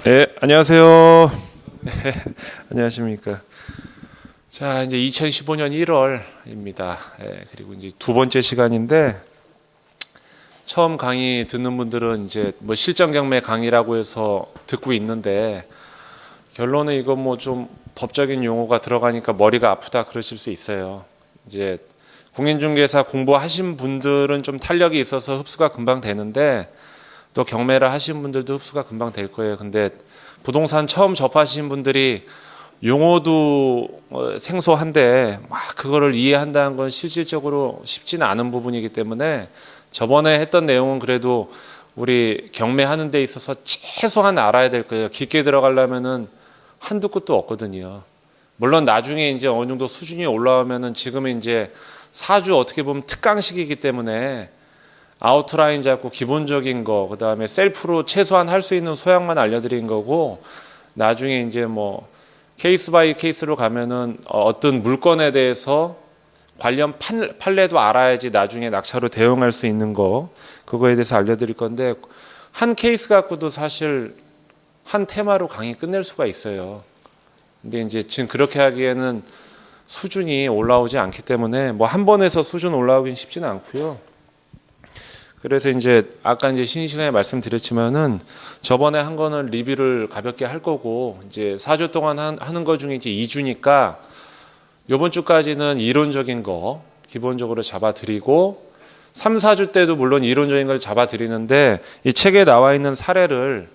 네, 안녕하세요. 안녕하십니까. 자, 이제 2015년 1월입니다. 그리고 이제 두 번째 시간인데, 처음 강의 듣는 분들은 이제 뭐 실전 경매 강의라고 해서 듣고 있는데, 결론은 이거 뭐 좀 법적인 용어가 들어가니까 머리가 아프다 그러실 수 있어요. 이제 공인중개사 공부하신 분들은 좀 탄력이 있어서 흡수가 금방 되는데, 또 경매를 하신 분들도 흡수가 금방 될 거예요. 근데 부동산 처음 접하신 분들이 용어도 생소한데 막 그거를 이해한다는 건 실질적으로 쉽지는 않은 부분이기 때문에 저번에 했던 내용은 그래도 우리 경매하는 데 있어서 최소한 알아야 될 거예요. 깊게 들어가려면은 한두 끝도 없거든요. 물론 나중에 이제 어느 정도 수준이 올라오면은 지금은 이제 사주 어떻게 보면 특강식이기 때문에 아웃라인 잡고 기본적인 거, 그 다음에 셀프로 최소한 할 수 있는 소양만 알려드린 거고, 나중에 이제 뭐 케이스 바이 케이스로 가면은 어떤 물건에 대해서 관련 판례도 알아야지 나중에 낙찰로 대응할 수 있는 거, 그거에 대해서 알려드릴 건데, 한 케이스 갖고도 사실 한 테마로 강의 끝낼 수가 있어요. 근데 이제 지금 그렇게 하기에는 수준이 올라오지 않기 때문에 뭐 한 번에서 수준 올라오긴 쉽지는 않고요. 그래서 이제 아까 이제 쉬는 시간에 말씀드렸지만은 저번에 한 거는 리뷰를 가볍게 할 거고 이제 4주 동안 하는 거 중에 이제 2주니까 요번 주까지는 이론적인 거 기본적으로 잡아드리고 3, 4주 때도 물론 이론적인 걸 잡아드리는데 이 책에 나와 있는 사례를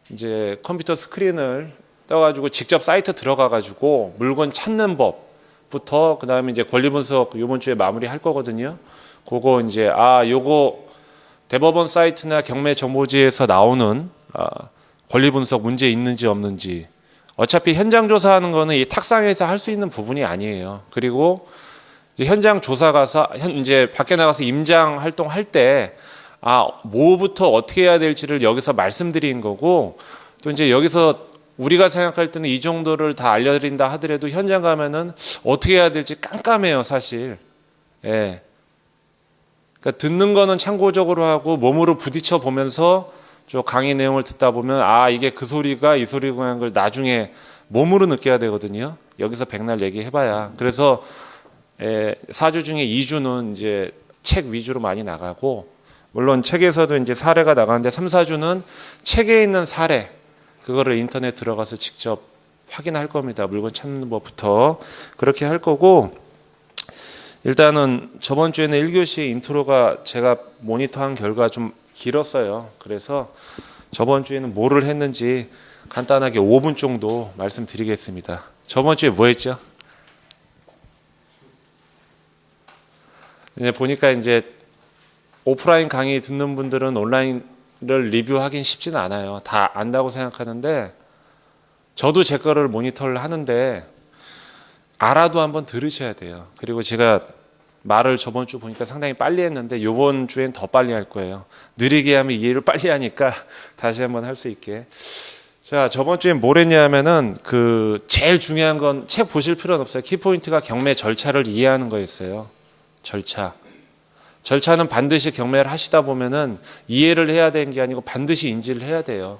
이제 컴퓨터 스크린을 떠가지고 직접 사이트 들어가가지고 물건 찾는 법부터 그 다음에 이제 권리 분석 요번 주에 마무리 할 거거든요. 그거 이제 요거 대법원 사이트나 경매 정보지에서 나오는 권리 분석 문제 있는지 없는지 어차피 현장 조사하는 거는 이 탁상에서 할 수 있는 부분이 아니에요. 그리고 이제 현장 조사 가서 이제 밖에 나가서 임장 활동할 때 뭐부터 어떻게 해야 될지를 여기서 말씀드린 거고 또 이제 여기서 우리가 생각할 때는 이 정도를 다 알려드린다 하더라도 현장 가면은 어떻게 해야 될지 깜깜해요, 사실. 예. 그러니까 듣는 거는 참고적으로 하고 몸으로 부딪혀 보면서 저 강의 내용을 듣다 보면 이게 그 소리가 이 소리가 걸 나중에 몸으로 느껴야 되거든요. 여기서 백날 얘기해봐야. 그래서 4주 중에 2주는 이제 책 위주로 많이 나가고 물론 책에서도 이제 사례가 나가는데 3, 4주는 책에 있는 사례 그거를 인터넷 들어가서 직접 확인할 겁니다. 물건 찾는 법부터 그렇게 할 거고 일단은 저번 주에는 1교시 인트로가 제가 모니터한 결과 좀 길었어요. 그래서 저번 주에는 뭐를 했는지 간단하게 5분 정도 말씀드리겠습니다. 저번 주에 뭐 했죠? 보니까 이제 오프라인 강의 듣는 분들은 온라인을 리뷰하긴 쉽지는 않아요. 다 안다고 생각하는데 저도 제 거를 모니터를 하는데 알아도 한번 들으셔야 돼요. 그리고 제가 말을 저번 주 보니까 상당히 빨리 했는데 이번 주엔 더 빨리 할 거예요. 느리게 하면 이해를 빨리 하니까 다시 한번 할 수 있게. 자, 저번 주엔 뭘 했냐면은 제일 중요한 건 책 보실 필요는 없어요. 키포인트가 경매 절차를 이해하는 거였어요. 절차는 반드시 경매를 하시다 보면은 이해를 해야 되는 게 아니고 반드시 인지를 해야 돼요.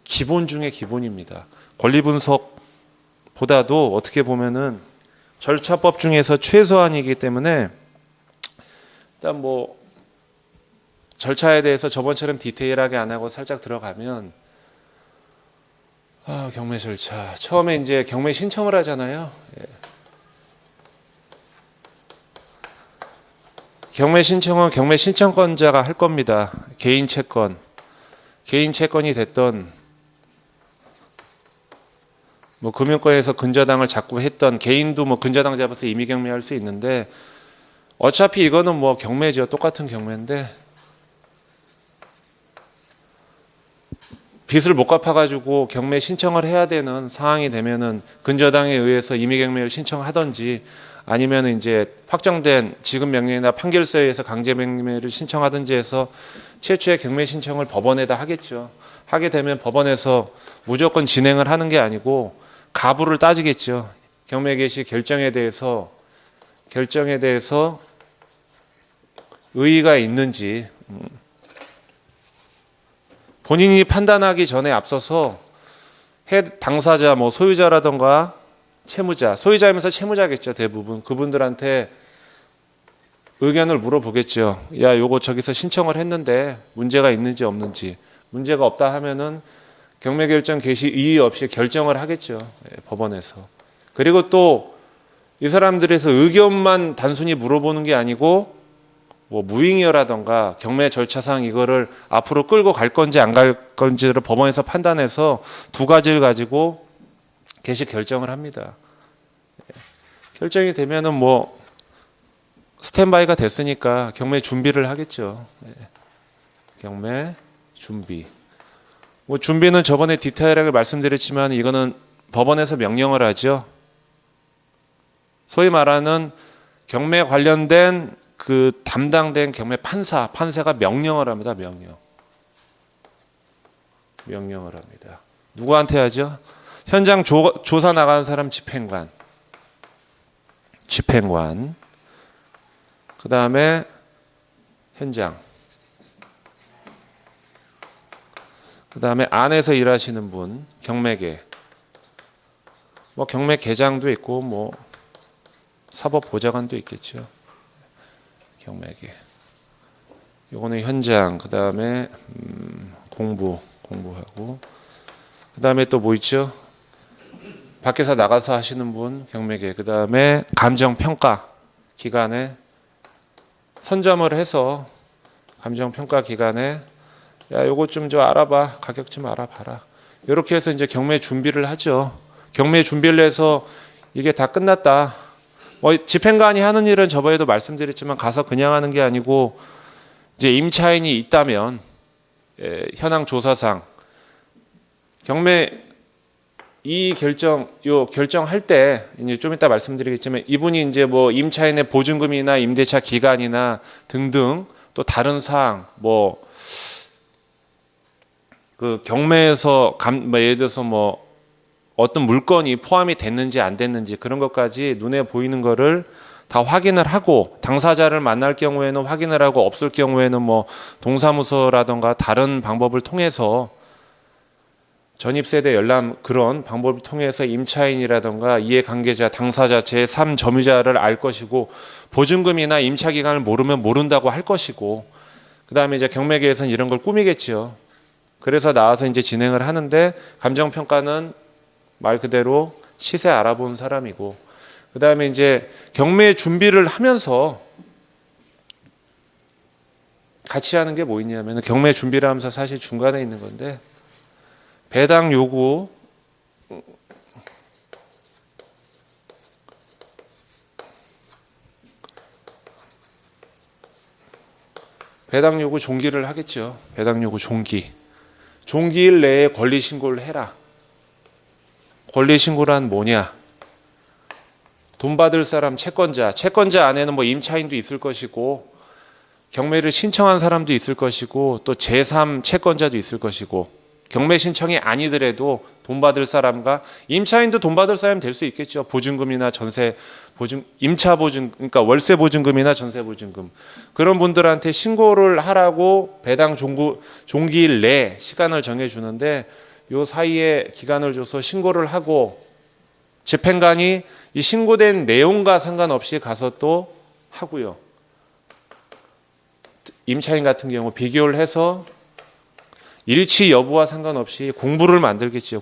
기본 중에 기본입니다. 권리 분석보다도 어떻게 보면은 절차법 중에서 최소한이기 때문에 일단 뭐 절차에 대해서 저번처럼 디테일하게 안 하고 살짝 들어가면 경매 절차 처음에 이제 경매 신청을 하잖아요. 경매 신청은 경매 신청권자가 할 겁니다. 개인 채권이 됐던 뭐 금융권에서 근저당을 자꾸 했던 개인도 뭐 근저당 잡아서 임의 경매할 수 있는데 어차피 이거는 뭐 경매죠. 똑같은 경매인데 빚을 못 갚아가지고 경매 신청을 해야 되는 상황이 되면은 근저당에 의해서 임의 경매를 신청하든지 아니면 이제 확정된 지급 명령이나 판결서에 의해서 강제 경매를 신청하든지 해서 최초의 경매 신청을 법원에다 하겠죠. 하게 되면 법원에서 무조건 진행을 하는 게 아니고 가부를 따지겠죠. 경매 개시 결정에 대해서 의의가 있는지 본인이 판단하기 전에 앞서서 당사자, 뭐 소유자라던가 채무자, 소유자이면서 채무자겠죠, 대부분. 그분들한테 의견을 물어보겠죠. 야, 요거 저기서 신청을 했는데 문제가 있는지 없는지. 문제가 없다 하면은 경매 결정 개시 이의 없이 결정을 하겠죠. 법원에서. 그리고 또 이 사람들에서 의견만 단순히 물어보는 게 아니고 뭐 무잉여라던가 경매 절차상 이거를 앞으로 끌고 갈 건지 안 갈 건지를 법원에서 판단해서 두 가지를 가지고 개시 결정을 합니다. 결정이 되면은 뭐 스탠바이가 됐으니까 경매 준비를 하겠죠. 경매 준비. 뭐 준비는 저번에 디테일하게 말씀드렸지만 이거는 법원에서 명령을 하죠. 소위 말하는 경매 관련된 그 담당된 경매 판사가 명령을 합니다. 명령을 합니다. 누구한테 하죠? 현장 조사 나가는 사람 집행관. 그 다음에 현장. 그 다음에 안에서 일하시는 분, 경매계. 뭐 경매계장도 있고 뭐 사법보좌관도 있겠죠. 경매계. 요거는 현장. 그 다음에 공부하고. 그 다음에 또 뭐 있죠? 밖에서 나가서 하시는 분, 경매계. 그 다음에 감정평가 기간에 선점을 해서 감정평가 기간에 야, 요거 좀 알아봐. 가격 좀 알아봐라. 이렇게 해서 이제 경매 준비를 하죠. 경매 준비를 해서 이게 다 끝났다. 뭐 집행관이 하는 일은 저번에도 말씀드렸지만 가서 그냥 하는 게 아니고 이제 임차인이 있다면 현황 조사상 경매 결정할 때 이제 좀 이따 말씀드리겠지만 이분이 이제 뭐 임차인의 보증금이나 임대차 기간이나 등등 또 다른 사항 뭐 그 경매에서 뭐 예를 들어서 뭐 어떤 물건이 포함이 됐는지 안 됐는지 그런 것까지 눈에 보이는 거를 다 확인을 하고 당사자를 만날 경우에는 확인을 하고 없을 경우에는 뭐 동사무소라던가 다른 방법을 통해서 전입세대 열람 그런 방법을 통해서 임차인이라던가 이해관계자, 당사자, 제3점유자를 알 것이고 보증금이나 임차기간을 모르면 모른다고 할 것이고 그 다음에 이제 경매계에서는 이런 걸 꾸미겠죠. 그래서 나와서 이제 진행을 하는데 감정평가는 말 그대로 시세 알아본 사람이고 그 다음에 이제 경매 준비를 하면서 같이 하는 게 뭐 있냐면 경매 준비를 하면서 사실 중간에 있는 건데 배당 요구 종기를 하겠죠. 배당 요구 종기일 내에 권리 신고를 해라. 권리 신고란 뭐냐? 돈 받을 사람 채권자 안에는 뭐 임차인도 있을 것이고 경매를 신청한 사람도 있을 것이고 또 제3 채권자도 있을 것이고 경매 신청이 아니더라도 돈 받을 사람과 임차인도 돈 받을 사람이 될 수 있겠죠. 보증금이나 임차 보증, 그러니까 월세 보증금이나 전세 보증금. 그런 분들한테 신고를 하라고 배당 종기일 내 시간을 정해주는데 요 사이에 기간을 줘서 신고를 하고 집행관이 이 신고된 내용과 상관없이 가서 또 하고요. 임차인 같은 경우 비교를 해서 일치 여부와 상관없이 공부를 만들겠죠.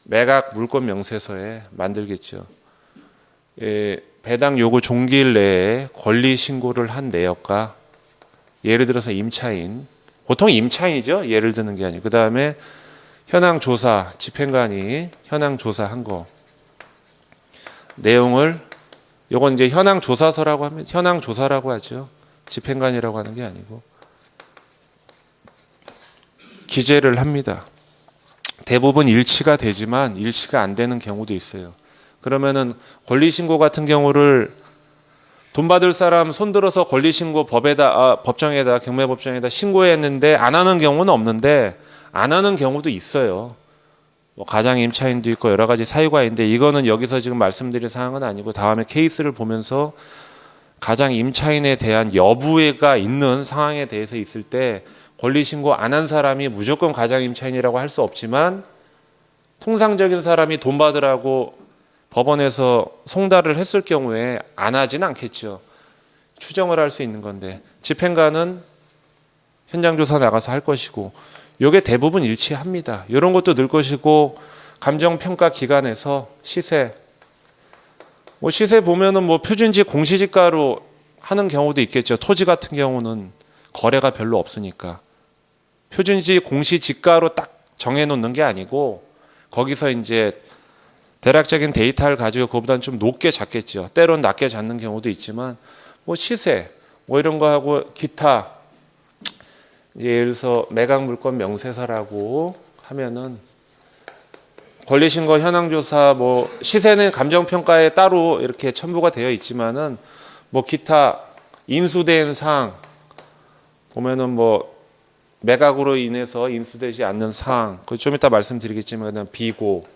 매각 물권 명세서에 만들겠죠. 배당 요구 종기일 내에 권리 신고를 한 내역과 예를 들어서 임차인, 보통 임차인이죠. 예를 드는 게 아니고 그 다음에 현황 조사, 집행관이 현황 조사한 거 내용을 요건 이제 현황 조사서라고 하면 현황 조사라고 하죠. 집행관이라고 하는 게 아니고 기재를 합니다. 대부분 일치가 되지만 일치가 안 되는 경우도 있어요. 그러면은 권리신고 같은 경우를 돈 받을 사람 손들어서 권리신고 법정에다 경매법정에다 신고했는데 안 하는 경우는 없는데 안 하는 경우도 있어요. 뭐 가장 임차인도 있고 여러 가지 사유가 있는데 이거는 여기서 지금 말씀드릴 사항은 아니고 다음에 케이스를 보면서 가장 임차인에 대한 여부가 있는 상황에 대해서 있을 때 권리 신고 안 한 사람이 무조건 가장 임차인이라고 할 수 없지만 통상적인 사람이 돈 받으라고 법원에서 송달을 했을 경우에 안 하진 않겠죠. 추정을 할 수 있는 건데 집행관은 현장 조사 나가서 할 것이고 이게 대부분 일치합니다. 이런 것도 늘 것이고 감정평가 기관에서 시세 시세 보면은 표준지 공시지가로 하는 경우도 있겠죠. 토지 같은 경우는 거래가 별로 없으니까 표준지 공시지가로 딱 정해놓는 게 아니고 거기서 이제 대략적인 데이터를 가지고 그거보다는 좀 높게 잡겠죠. 때론 낮게 잡는 경우도 있지만 시세 이런 거 하고 기타 이제 예를 들어서 매각물건 명세서라고 하면은 권리신고 현황조사 시세는 감정평가에 따로 이렇게 첨부가 되어 있지만은 기타 인수된 사항 보면은 매각으로 인해서 인수되지 않는 사항 좀 이따 말씀드리겠지만 비고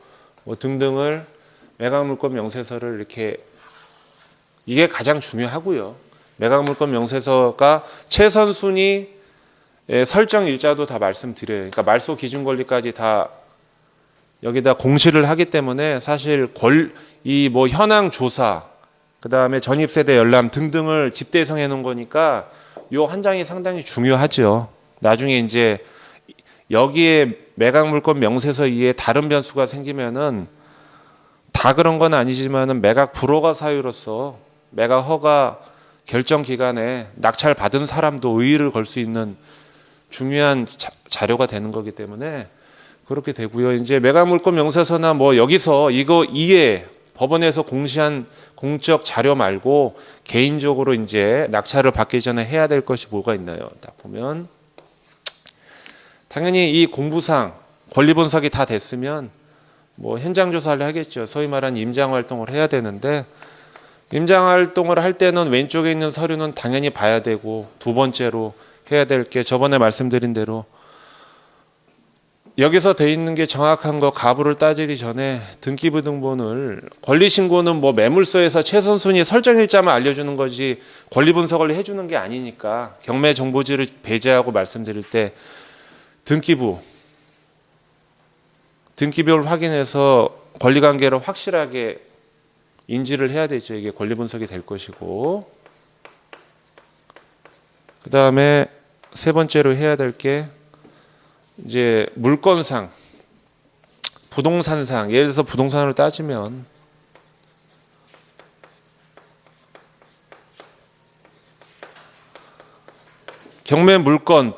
등등을 매각물건 명세서를 이렇게 이게 가장 중요하고요. 매각물건 명세서가 최선 순위 설정 일자도 다 말씀드려요. 그러니까 말소 기준 권리까지 다 여기다 공시를 하기 때문에 사실 이 현황 조사, 그 다음에 전입세대 열람 등등을 집대성해 놓은 거니까 요 한 장이 상당히 중요하죠. 나중에 이제 여기에 매각물건 명세서 이에 다른 변수가 생기면은 다 그런 건 아니지만은 매각 불허가 사유로서 매각 허가 결정 기간에 낙찰 받은 사람도 의의를 걸 수 있는 중요한 자료가 되는 거기 때문에 그렇게 되고요. 이제 매각물건 명세서나 여기서 이거 이에 법원에서 공시한 공적 자료 말고 개인적으로 이제 낙찰을 받기 전에 해야 될 것이 뭐가 있나요? 딱 보면 당연히 이 공부상 권리 분석이 다 됐으면 현장 조사를 하겠죠. 소위 말하는 임장 활동을 해야 되는데 임장 활동을 할 때는 왼쪽에 있는 서류는 당연히 봐야 되고 두 번째로 해야 될 게 저번에 말씀드린 대로 여기서 돼 있는 게 정확한 거 가부를 따지기 전에 등기부등본을 권리신고는 매물서에서 최선순위 설정일자만 알려주는 거지 권리 분석을 해주는 게 아니니까 경매 정보지를 배제하고 말씀드릴 때 등기부를 확인해서 권리관계를 확실하게 인지를 해야 되죠. 이게 권리 분석이 될 것이고 그 다음에 세 번째로 해야 될 게 이제 물건상, 부동산상, 예를 들어서 부동산으로 따지면 경매 물건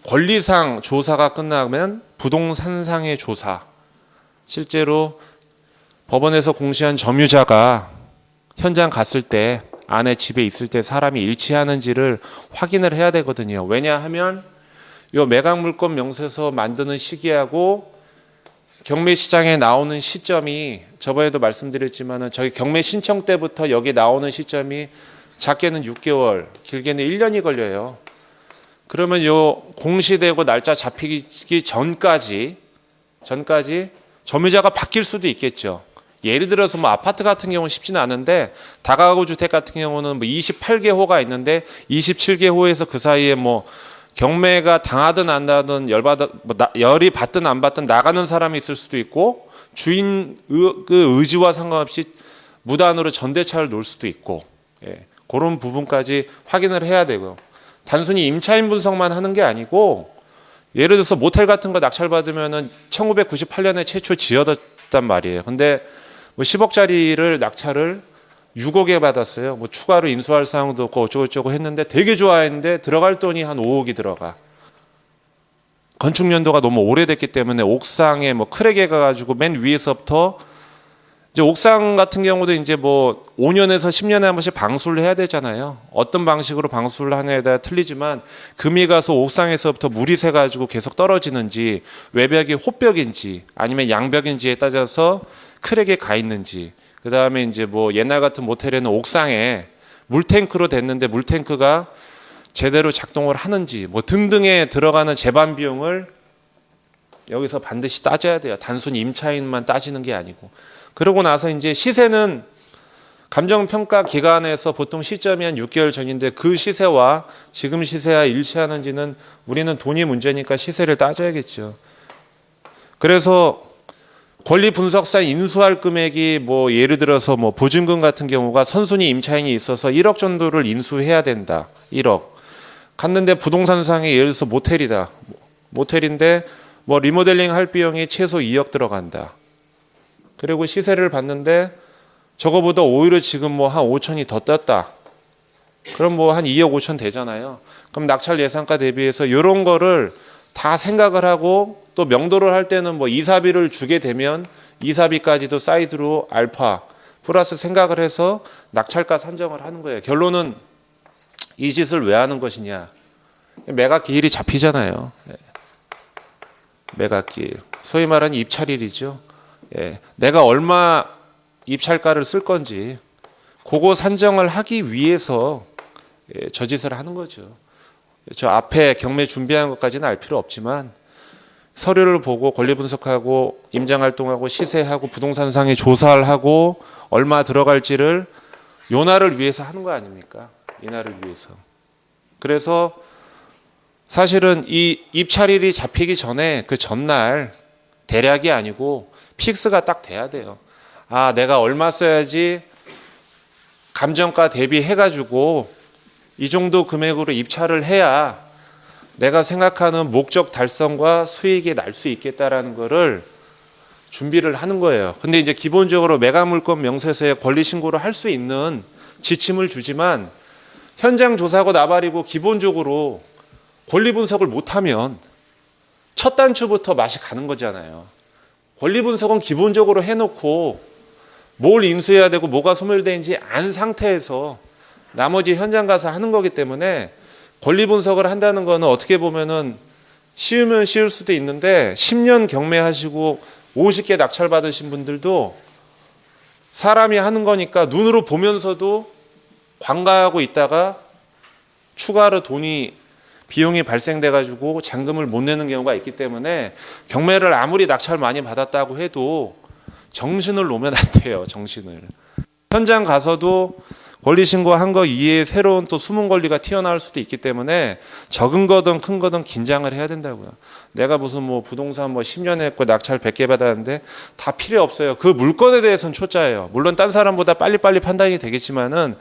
권리상 조사가 끝나면 부동산상의 조사, 실제로 법원에서 공시한 점유자가 현장 갔을 때 안에 집에 있을 때 사람이 일치하는지를 확인을 해야 되거든요. 왜냐하면 이 매각물건 명세서 만드는 시기하고 경매 시장에 나오는 시점이 저번에도 말씀드렸지만은 저희 경매 신청 때부터 여기 나오는 시점이 작게는 6개월, 길게는 1년이 걸려요. 그러면 요 공시되고 날짜 잡히기 전까지 점유자가 바뀔 수도 있겠죠. 예를 들어서 아파트 같은 경우는 쉽지는 않은데 다가구 주택 같은 경우는 28개 호가 있는데 27개 호에서 그 사이에 경매가 당하든 안 당하든 열이 받든 안 받든 나가는 사람이 있을 수도 있고 주인 그 의지와 상관없이 무단으로 전대차를 놓을 수도 있고 그런 부분까지 확인을 해야 되고요. 단순히 임차인 분석만 하는 게 아니고 예를 들어서 모텔 같은 거 낙찰받으면은 1998년에 최초 지어졌단 말이에요. 근데 10억짜리를 낙찰을 6억에 받았어요. 추가로 인수할 사항도 없고 어쩌고저쩌고 했는데 되게 좋아했는데 들어갈 돈이 한 5억이 들어가. 건축 연도가 너무 오래됐기 때문에 옥상에 크랙에 가가지고 맨 위에서부터 이제 옥상 같은 경우도 이제 5년에서 10년에 한 번씩 방수를 해야 되잖아요. 어떤 방식으로 방수를 하냐에 따라 틀리지만 금이 가서 옥상에서부터 물이 새가지고 계속 떨어지는지 외벽이 호벽인지 아니면 양벽인지에 따라서 크랙에 가 있는지 그 다음에 이제 옛날 같은 모텔에는 옥상에 물탱크로 됐는데 물탱크가 제대로 작동을 하는지 등등에 들어가는 제반 비용을 여기서 반드시 따져야 돼요. 단순히 임차인만 따지는 게 아니고. 그러고 나서 이제 시세는 감정평가 기간에서 보통 시점이 한 6개월 전인데 그 시세와 지금 시세와 일치하는지는 우리는 돈이 문제니까 시세를 따져야겠죠. 그래서 권리 분석상 인수할 금액이 뭐 예를 들어서 뭐 보증금 같은 경우가 선순위 임차인이 있어서 1억 정도를 인수해야 된다. 1억. 갔는데 부동산상에 예를 들어서 모텔이다. 모텔인데 뭐 리모델링 할 비용이 최소 2억 들어간다. 그리고 시세를 봤는데 저거보다 오히려 지금 뭐 한 5천이 더 떴다. 그럼 뭐 한 2억 5천 되잖아요. 그럼 낙찰 예상가 대비해서 이런 거를 다 생각을 하고 또 명도를 할 때는 뭐 이사비를 주게 되면 이사비까지도 사이드로 알파 플러스 생각을 해서 낙찰가 산정을 하는 거예요. 결론은 이 짓을 왜 하는 것이냐. 매각 기일이 잡히잖아요. 매각 기일. 소위 말하는 입찰일이죠. 내가 얼마 입찰가를 쓸 건지 그거 산정을 하기 위해서 저 짓을 하는 거죠. 저 앞에 경매 준비한 것까지는 알 필요 없지만 서류를 보고 권리 분석하고 임장활동하고 시세하고 부동산상에 조사를 하고 얼마 들어갈지를 요 날을 위해서 하는 거 아닙니까? 이 날을 위해서. 그래서 사실은 이 입찰일이 잡히기 전에 그 전날 대략이 아니고 픽스가 딱 돼야 돼요. 아, 내가 얼마 써야지 감정가 대비해가지고 이 정도 금액으로 입찰을 해야 내가 생각하는 목적 달성과 수익이 날 수 있겠다라는 거를 준비를 하는 거예요. 근데 이제 기본적으로 매각물건 명세서에 권리신고를 할 수 있는 지침을 주지만 현장 조사하고 나발이고 기본적으로 권리 분석을 못하면 첫 단추부터 맛이 가는 거잖아요. 권리 분석은 기본적으로 해놓고 뭘 인수해야 되고 뭐가 소멸되는지 안 상태에서 나머지 현장 가서 하는 거기 때문에 권리 분석을 한다는 거는 어떻게 보면은 쉬우면 쉬울 수도 있는데 10년 경매하시고 50개 낙찰 받으신 분들도 사람이 하는 거니까 눈으로 보면서도 관가하고 있다가 추가로 비용이 발생돼 가지고 잔금을 못 내는 경우가 있기 때문에 경매를 아무리 낙찰 많이 받았다고 해도 정신을 놓으면 안 돼요. 정신을. 현장 가서도 권리 신고한 거 이외에 새로운 또 숨은 권리가 튀어나올 수도 있기 때문에 적은 거든 큰 거든 긴장을 해야 된다고요. 내가 무슨 뭐 부동산 뭐 10년 했고 낙찰 100개 받았는데 다 필요 없어요. 그 물건에 대해서는 초짜예요. 물론 딴 사람보다 빨리빨리 판단이 되겠지만은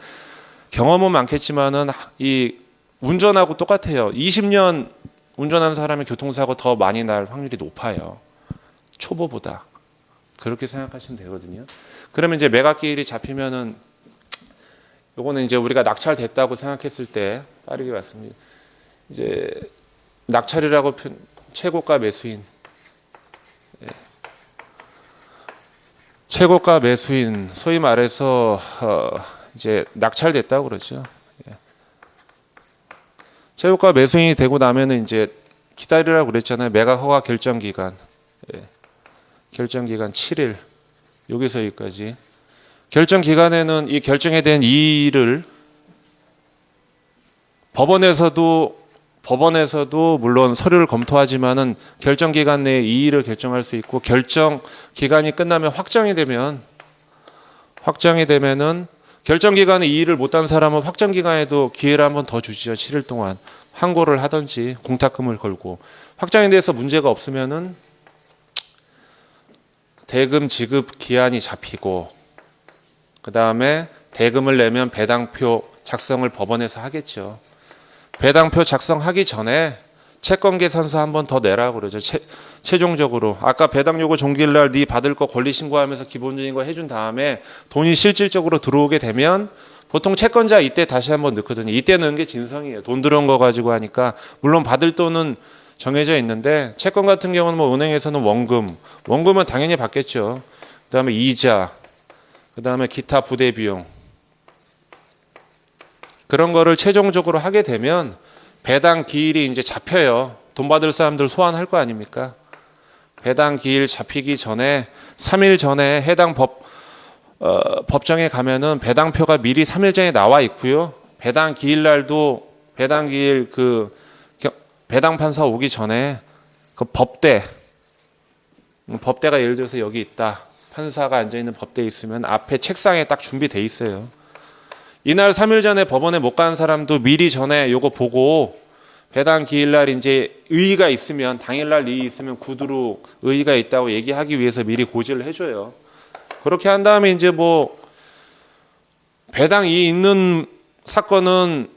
경험은 많겠지만은 이 운전하고 똑같아요. 20년 운전하는 사람이 교통사고 더 많이 날 확률이 높아요. 초보보다. 그렇게 생각하시면 되거든요. 그러면 이제 매각기일이 잡히면은 요거는 이제 우리가 낙찰됐다고 생각했을 때 빠르게 왔습니다. 이제 낙찰이라고 최고가 매수인, 최고가 매수인 소위 말해서 이제 낙찰됐다고 그러죠. 최고가 매수인이 되고 나면은 이제 기다리라고 그랬잖아요. 매각 허가 결정 기간, 결정 기간 7일 여기서 여기까지. 결정 기간에는 이 결정에 대한 이의를 법원에서도 물론 서류를 검토하지만은 결정 기간 내에 이의를 결정할 수 있고 결정 기간이 끝나면 확정이 되면은 결정 기간에 이의를 못한 사람은 확정 기간에도 기회를 한번 더 주시죠. 7일 동안 항고를 하든지 공탁금을 걸고 확정에 대해서 문제가 없으면은 대금 지급 기한이 잡히고 그 다음에 대금을 내면 배당표 작성을 법원에서 하겠죠. 배당표 작성하기 전에 채권계산서 한 번 더 내라고 그러죠. 최종적으로 아까 배당 요구 종기일날 네 받을 거 권리 신고하면서 기본적인 거 해준 다음에 돈이 실질적으로 들어오게 되면 보통 채권자 이때 다시 한번 넣거든요. 이때 넣은 게 진성이에요. 돈 들어온 거 가지고 하니까 물론 받을 돈은 정해져 있는데 채권 같은 경우는 뭐 은행에서는 원금은 당연히 받겠죠. 그다음에 이자, 그다음에 기타 부대 비용 그런 거를 최종적으로 하게 되면 배당 기일이 이제 잡혀요. 돈 받을 사람들 소환할 거 아닙니까? 배당 기일 잡히기 전에 3일 전에 해당 법정에 가면은 배당표가 미리 3일 전에 나와 있고요. 배당 기일 날도 배당 기일 배당 판사 오기 전에 그 법대가 예를 들어서 여기 있다. 판사가 앉아있는 법대에 있으면 앞에 책상에 딱 준비돼 있어요. 이날 3일 전에 법원에 못 간 사람도 미리 전에 요거 보고 배당 기일날 이제 의의가 있으면 당일날 의의 있으면 구두로 의의가 있다고 얘기하기 위해서 미리 고지를 해줘요. 그렇게 한 다음에 이제 뭐 배당이 있는 사건은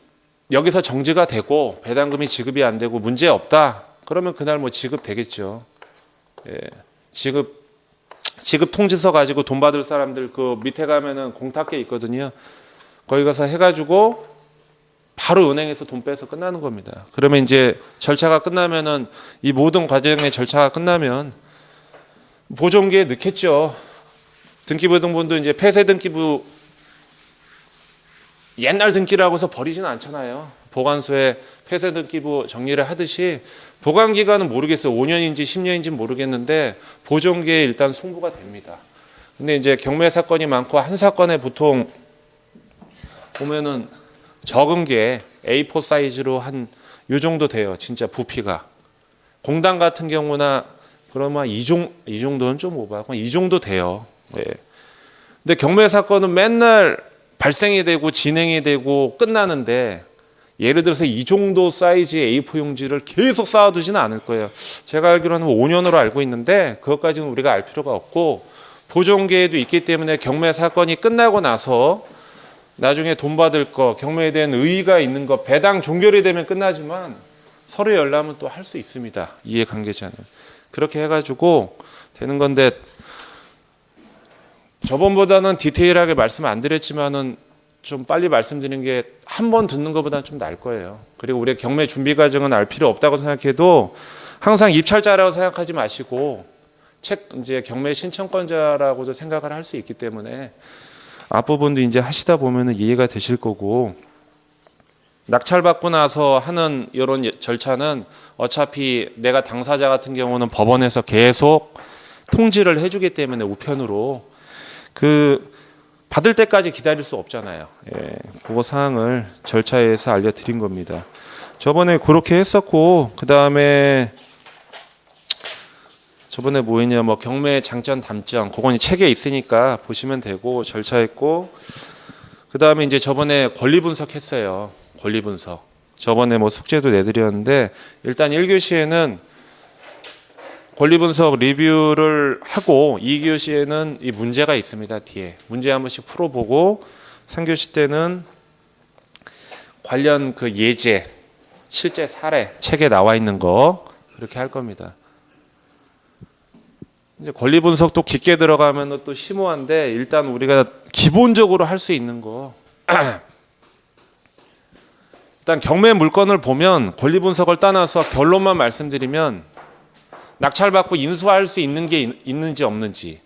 여기서 정지가 되고 배당금이 지급이 안 되고 문제 없다. 그러면 그날 뭐 지급되겠죠. 예. 지급 통지서 가지고 돈 받을 사람들 그 밑에 가면은 공탁계 있거든요. 거기 가서 해가지고 바로 은행에서 돈 빼서 끝나는 겁니다. 그러면 이제 절차가 끝나면은 이 모든 과정의 절차가 끝나면 보존기에 넣겠죠. 등기부 등본도 이제 폐쇄 등기부 옛날 등기라고 해서 버리지는 않잖아요. 보관소에 폐쇄 등기부 정리를 하듯이 보관 기간은 모르겠어요. 5년인지 10년인지 모르겠는데 보존기에 일단 송부가 됩니다. 근데 이제 경매 사건이 많고 한 사건에 보통 보면은 적은 게 A4 사이즈로 한 요 정도 돼요. 진짜 부피가. 공당 같은 경우나 그러면 이 정도는 좀 오버하고 이 정도 돼요. 네. 근데 경매 사건은 맨날 발생이 되고 진행이 되고 끝나는데 예를 들어서 이 정도 사이즈의 A4 용지를 계속 쌓아두지는 않을 거예요. 제가 알기로는 5년으로 알고 있는데 그것까지는 우리가 알 필요가 없고 보존계에도 있기 때문에 경매 사건이 끝나고 나서 나중에 돈 받을 거, 경매에 대한 의의가 있는 거, 배당 종결이 되면 끝나지만 서류 열람은 또 할 수 있습니다. 이해관계자는. 그렇게 해가지고 되는 건데 저번보다는 디테일하게 말씀 안 드렸지만은 좀 빨리 말씀드리는 게 한 번 듣는 것보다는 좀 나을 거예요. 그리고 우리가 경매 준비 과정은 알 필요 없다고 생각해도 항상 입찰자라고 생각하지 마시고 이제 경매 신청권자라고도 생각을 할 수 있기 때문에 앞부분도 이제 하시다 보면은 이해가 되실 거고 낙찰받고 나서 하는 이런 절차는 어차피 내가 당사자 같은 경우는 법원에서 계속 통지를 해주기 때문에 우편으로 받을 때까지 기다릴 수 없잖아요. 예, 그거 사항을 절차에서 알려드린 겁니다. 저번에 그렇게 했었고 저번에 뭐 했냐, 뭐 경매 장점 단점, 그건 책에 있으니까 보시면 되고 절차했고, 그 다음에 이제 저번에 권리 분석했어요. 권리 분석. 저번에 뭐 숙제도 내드렸는데 일단 1교시에는 권리 분석 리뷰를 하고 2교시에는 이 문제가 있습니다. 뒤에 문제 한 번씩 풀어보고 3교시 때는 관련 그 예제, 실제 사례 책에 나와 있는 거 그렇게 할 겁니다. 이제 권리 분석도 깊게 들어가면 또 심오한데 일단 우리가 기본적으로 할 수 있는 거 일단 경매 물건을 보면 권리 분석을 떠나서 결론만 말씀드리면 낙찰받고 인수할 수 있는 게 있는지 없는지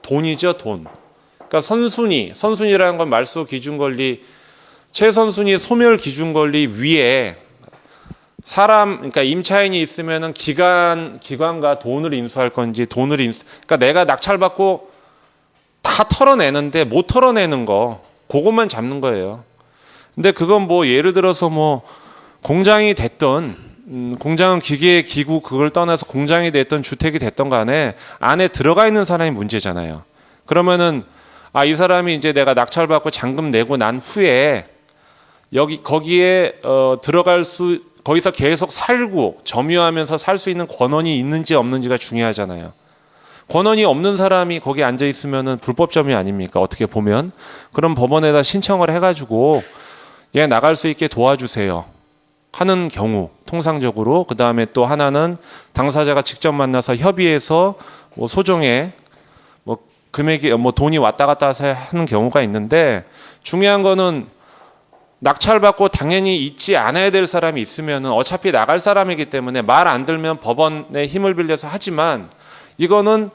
돈이죠, 돈. 그러니까 선순위라는 건 말소 기준 권리, 최선순위 소멸 기준 권리 위에 그러니까 임차인이 있으면은 기관과 돈을 인수할 건지 그러니까 내가 낙찰받고 다 털어내는데 못 털어내는 거, 그것만 잡는 거예요. 근데 그건 뭐 예를 들어서 뭐 공장이 됐던, 공장은 기계, 기구 그걸 떠나서 공장이 됐던 주택이 됐던 간에 안에 들어가 있는 사람이 문제잖아요. 그러면은 이 사람이 이제 내가 낙찰받고 잔금 내고 난 후에 거기에 거기서 계속 살고 점유하면서 살 수 있는 권한이 있는지 없는지가 중요하잖아요. 권한이 없는 사람이 거기 앉아 있으면은 불법 점유 아닙니까? 어떻게 보면. 그럼 법원에다 신청을 해가지고 얘 나갈 수 있게 도와주세요 하는 경우 통상적으로. 그 다음에 또 하나는 당사자가 직접 만나서 협의해서 뭐 소정에 뭐 금액이 뭐 돈이 왔다 갔다 하는 경우가 있는데 중요한 거는 낙찰받고 당연히 있지 않아야 될 사람이 있으면은 어차피 나갈 사람이기 때문에 말 안 들면 법원의 힘을 빌려서 하지만 이거는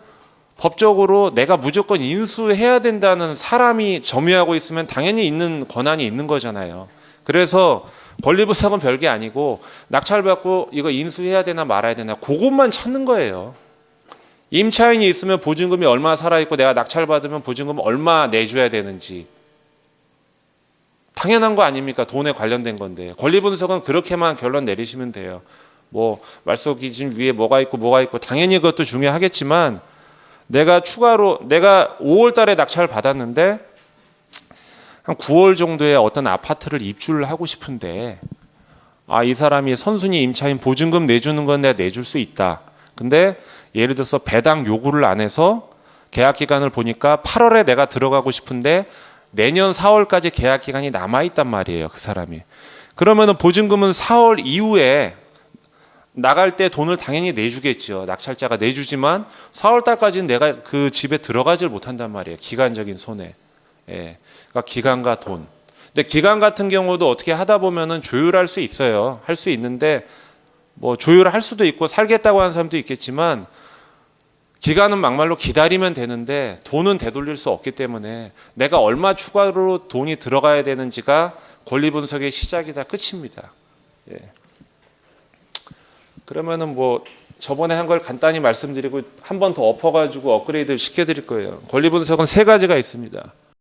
법적으로 내가 무조건 인수해야 된다는 사람이 점유하고 있으면 당연히 있는 권한이 있는 거잖아요. 그래서 권리분석은 별게 아니고 낙찰받고 이거 인수해야 되나 말아야 되나 그것만 찾는 거예요. 임차인이 있으면 보증금이 얼마 살아있고 내가 낙찰받으면 보증금 얼마 내줘야 되는지 당연한 거 아닙니까? 돈에 관련된 건데. 권리분석은 그렇게만 결론 내리시면 돼요. 뭐 말소 기준 위에 뭐가 있고 당연히 그것도 중요하겠지만 내가 5월 달에 낙찰을 받았는데 한 9월 정도에 어떤 아파트를 입주를 하고 싶은데 이 사람이 선순위 임차인 보증금 내주는 건 내가 내줄 수 있다. 근데 예를 들어서 배당 요구를 안 해서 계약 기간을 보니까 8월에 내가 들어가고 싶은데 내년 4월까지 계약 기간이 남아있단 말이에요. 그 사람이. 그러면은 보증금은 4월 이후에 나갈 때 돈을 당연히 내주겠죠. 낙찰자가 내주지만 4월 달까지는 내가 그 집에 들어가질 못한단 말이에요. 기간적인 손해. 예. 그러니까 기간과 돈. 근데 기간 같은 경우도 어떻게 하다 보면은 조율할 수 있어요. 할 수 있는데 뭐 조율할 수도 있고 살겠다고 하는 사람도 있겠지만 기간은 막말로 기다리면 되는데 돈은 되돌릴 수 없기 때문에 내가 얼마 추가로 돈이 들어가야 되는지가 권리 분석의 시작이다 끝입니다. 예. 그러면은 뭐 저번에 한 걸 간단히 말씀드리고 한 번 더 엎어가지고 업그레이드 시켜드릴 거예요. 권리 분석은 세 가지가 있습니다.